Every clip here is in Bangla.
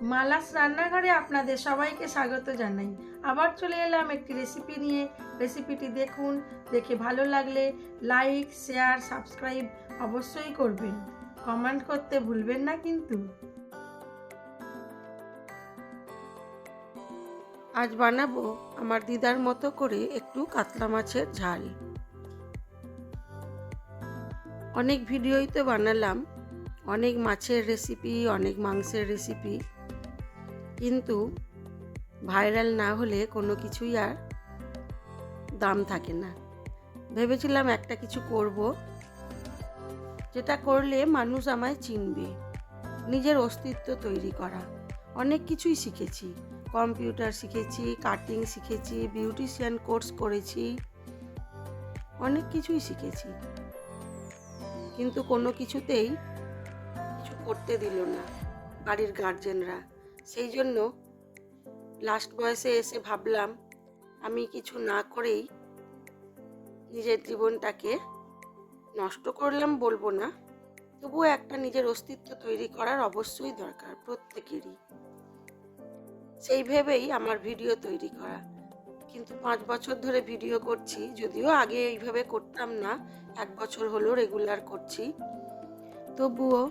মালাস রান্নাঘরে আপনাদের সবাইকে স্বাগত জানাই। আবার চলে এলাম একটি রেসিপি নিয়ে। রেসিপিটি দেখুন, দেখে ভালো লাগলে লাইক, শেয়ার, সাবস্ক্রাইব অবশ্যই করবেন। কমেন্ট করতে ভুলবেন না কিন্তু। আজ বানাবো আমার দিদার মতো করে একটু কাতলা মাছের ঝাল। অনেক ভিডিওই তো বানালাম, অনেক মাছের রেসিপি, অনেক মাংসের রেসিপি, কিন্তু ভাইরাল না হলে কোনো কিছুই আর দাম থাকে না। ভেবেছিলাম একটা কিছু করব, যেটা করলে মানুষ আমায় চিনবে। নিজের অস্তিত্ব তৈরি করা। অনেক কিছুই শিখেছি, কম্পিউটার শিখেছি, কাটিং শিখেছি, বিউটিশিয়ান কোর্স করেছি, অনেক কিছুই শিখেছি, কিন্তু কোনো কিছুতেই কিছু করতে দিল না বাড়ির গার্জেনরা। সেই জন্য লাস্ট বয়সে এসে ভাবলাম আমি কিছু না করেই নিজের জীবনটাকে নষ্ট করলাম বলবো না, তবুও একটা নিজের অস্তিত্ব তৈরি করার অবশ্যই দরকার প্রত্যেকেরই। সেই ভেবেই আমার ভিডিও তৈরি করা। কিন্তু 5 বছর ধরে ভিডিও করছি, যদিও আগে এইভাবে করতাম না, 1 বছর হলো রেগুলার করছি। তবুও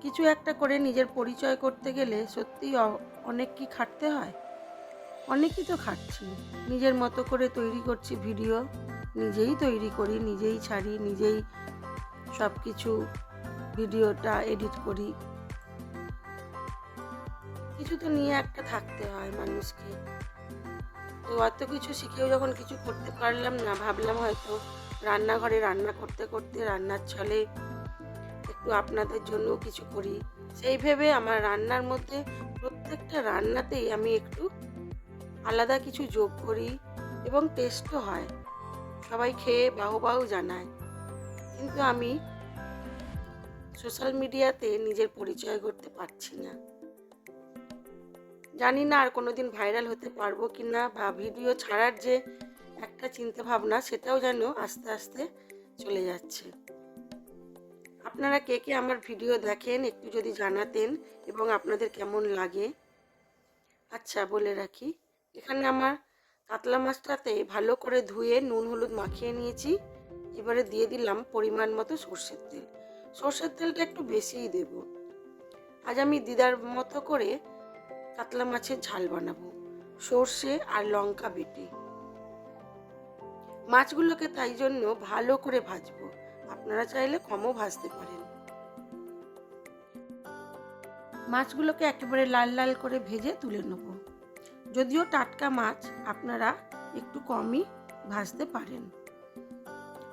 কিছু একটা করে নিজের পরিচয় করতে গেলে সত্যিই অনেক কি খাটতে হয়। অনেকই তো খাটছি, নিজের মতো করে তৈরি করছি ভিডিও, নিজেই তৈরি করি, নিজেই ছাড়ি, নিজেই সব কিছু ভিডিওটা এডিট করি। কিছু তো নিয়ে একটা থাকতে হয় মানুষকে। তো অত কিছু শিখেও যখন কিছু করতে পারলাম না, ভাবলাম হয়তো রান্নাঘরে রান্না করতে করতে রান্নার ছলে একটু আপনাদের জন্য কিছু করি। সেই ভেবে আমার রান্নার মধ্যে প্রত্যেকটা রান্নাতেই আমি একটু আলাদা কিছু যোগ করি এবং টেস্টও হয়, সবাই খেয়ে বাহবাও জানায়। কিন্তু আমি সোশ্যাল মিডিয়াতে নিজের পরিচয় করতে পারছি না। জানি না আর কোনোদিন ভাইরাল হতে পারবো কি না, বা ভিডিও ছাড়ার যে একটা চিন্তা ভাবনা সেটাও যেন আস্তে আস্তে চলে যাচ্ছে। আপনারা কে কে আমার ভিডিও দেখেন একটু যদি জানাতেন, এবং আপনাদের কেমন লাগে। আচ্ছা, বলে রাখি, এখানে আমার কাতলা মাছটাতে ভালো করে ধুয়ে নুন হলুদ মাখিয়ে নিয়েছি। এবারে দিয়ে দিলাম পরিমাণ মতো সর্ষের তেল। সর্ষের তেলটা একটু বেশিই দেব। আজ আমি দিদার মতো করে কাতলা মাছের ঝাল বানাবো, সর্ষে আর লঙ্কা বেটে। মাছগুলোকে তাই জন্য ভালো করে ভাজবো, আপনারা চাইলে কমও ভাজতে পারেন। মাছগুলোকে একেবারে লাল লাল করে ভেজে তুলে নেব। যদিও টাটকা মাছ, আপনারা একটু কমই ভাজতে পারেন।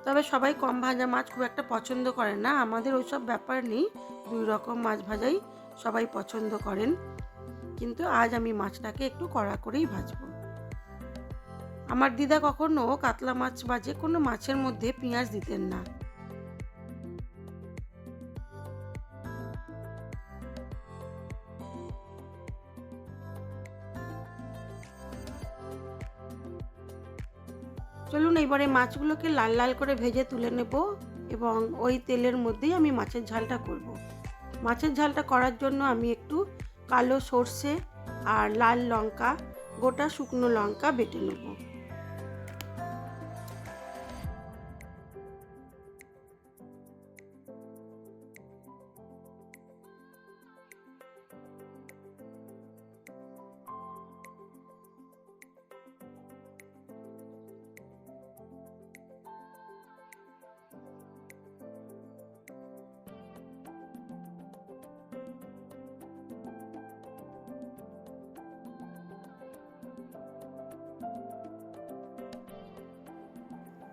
তবে সবাই কম ভাজা মাছ খুব একটা পছন্দ করে না, আমাদের ওইসব ব্যাপার নেই, 2 রকম মাছ ভাজাই সবাই পছন্দ করেন। কিন্তু আজ আমি মাছটাকে একটু কড়া করেই ভাজবো। আমার দিদা কখনো কাতলা মাছ বা যে কোনো মাছের মধ্যে পেঁয়াজ দিতেন না। চলুন এবারে মাছগুলোকে লাল লাল করে ভেজে তুলে নেব, এবং ওই তেলের মধ্যেই আমি মাছের ঝালটা করব। মাছের ঝালটা করার জন্য আমি একটু কালো সর্ষে আর লাল লঙ্কা, গোটা শুকনো লঙ্কা বেটে নেব।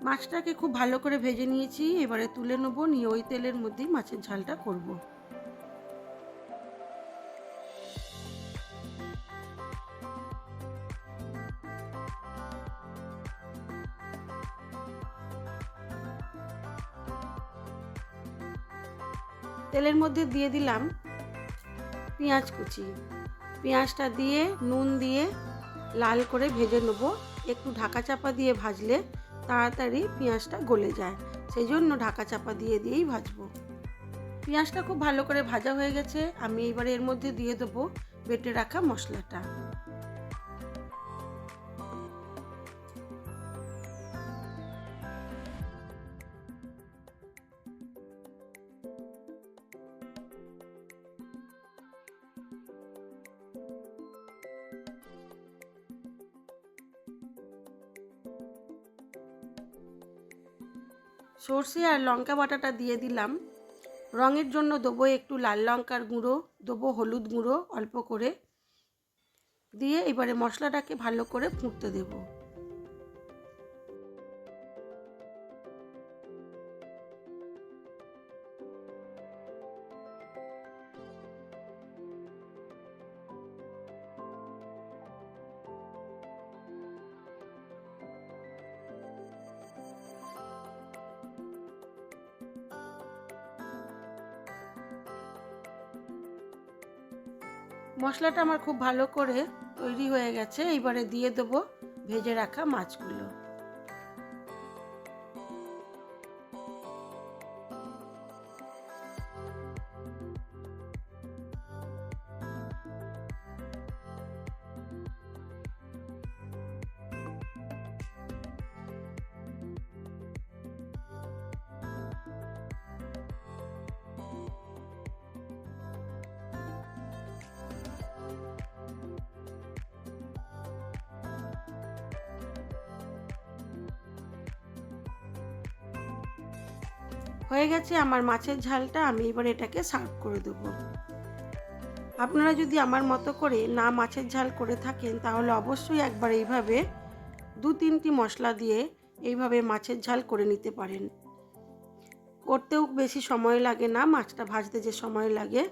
মাছটাকে খুব ভালো করে ভেজে নিয়েছি, এবারে তুলে নেব, নিয়ে ওই তেলের মধ্যেই মাছের ঝালটা করব। তেলের মধ্যে দিয়ে দিলাম পেঁয়াজ কুচি। পেঁয়াজটা দিয়ে নুন দিয়ে লাল করে ভেজে নেব। একটু ঢাকা চাপা দিয়ে ভাজলে তাড়াতাড়ি পেঁয়াজটা গলে যায়, সেই জন্য ঢাকা চাপা দিয়েই ভাজবো। পেঁয়াজটা খুব ভালো করে ভাজা হয়ে গেছে। আমি এবারে এর মধ্যে দিয়ে দেবো বেটে রাখা মশলাটা। সর্ষে আর লঙ্কা বাটাটা দিয়ে দিলাম। রঙের জন্য দেবো একটু লাল লঙ্কার গুঁড়ো, দেবো হলুদ গুঁড়ো অল্প করে, দিয়ে এবারে মশলাটাকে ভালো করে ফুটতে দেবো। মশলাটা আমার খুব ভালো করে তৈরি হয়ে গেছে। এবারে দিয়ে দেবো ভেজে রাখা মাছগুলো। হয়ে গেছে আমার মাছের ঝালটা। আমি এবার এটাকে সার্ভ করে দেবো। আপনারা যদি আমার মতো করে না মাছের ঝাল করে থাকেন তাহলে অবশ্যই একবার এইভাবে 2-3টি মশলা দিয়ে এইভাবে মাছের ঝাল করে নিতে পারেন। করতেও বেশি সময় লাগে না, মাছটা ভাজতে যে সময় লাগে,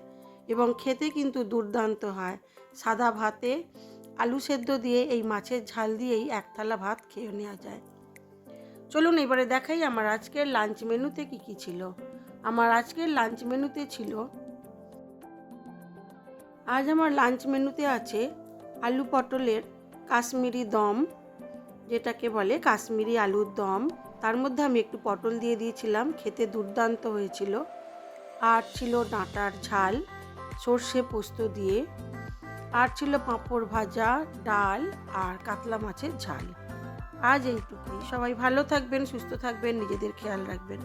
এবং খেতে কিন্তু দুর্দান্ত হয়। সাদা ভাতে আলু সেদ্ধ দিয়ে এই মাছের ঝাল দিয়েই এক থালা ভাত খেয়ে নেওয়া যায়। চলুন এবারে দেখাই আমার আজকের লাঞ্চ মেনুতে কি ছিল। আমার আজকের লাঞ্চ মেনুতে ছিল, আজ আমার লাঞ্চ মেনুতে আছে আলু পটলের কাশ্মীরি দম, যেটাকে বলে কাশ্মীরি আলুর দম। তার মধ্যে আমি একটু পটল দিয়ে দিয়েছিলাম, খেতে দুর্দান্ত হয়েছিল। আর ছিল ডাঁটার ঝাল সর্ষে পোস্ত দিয়ে, আর ছিল পাঁপড় ভাজা, ডাল আর কাতলা মাছের ঝাল। আজ এইটুকুই। সবাই ভালো থাকবেন, সুস্থ থাকবেন, নিজেদের খেয়াল রাখবেন।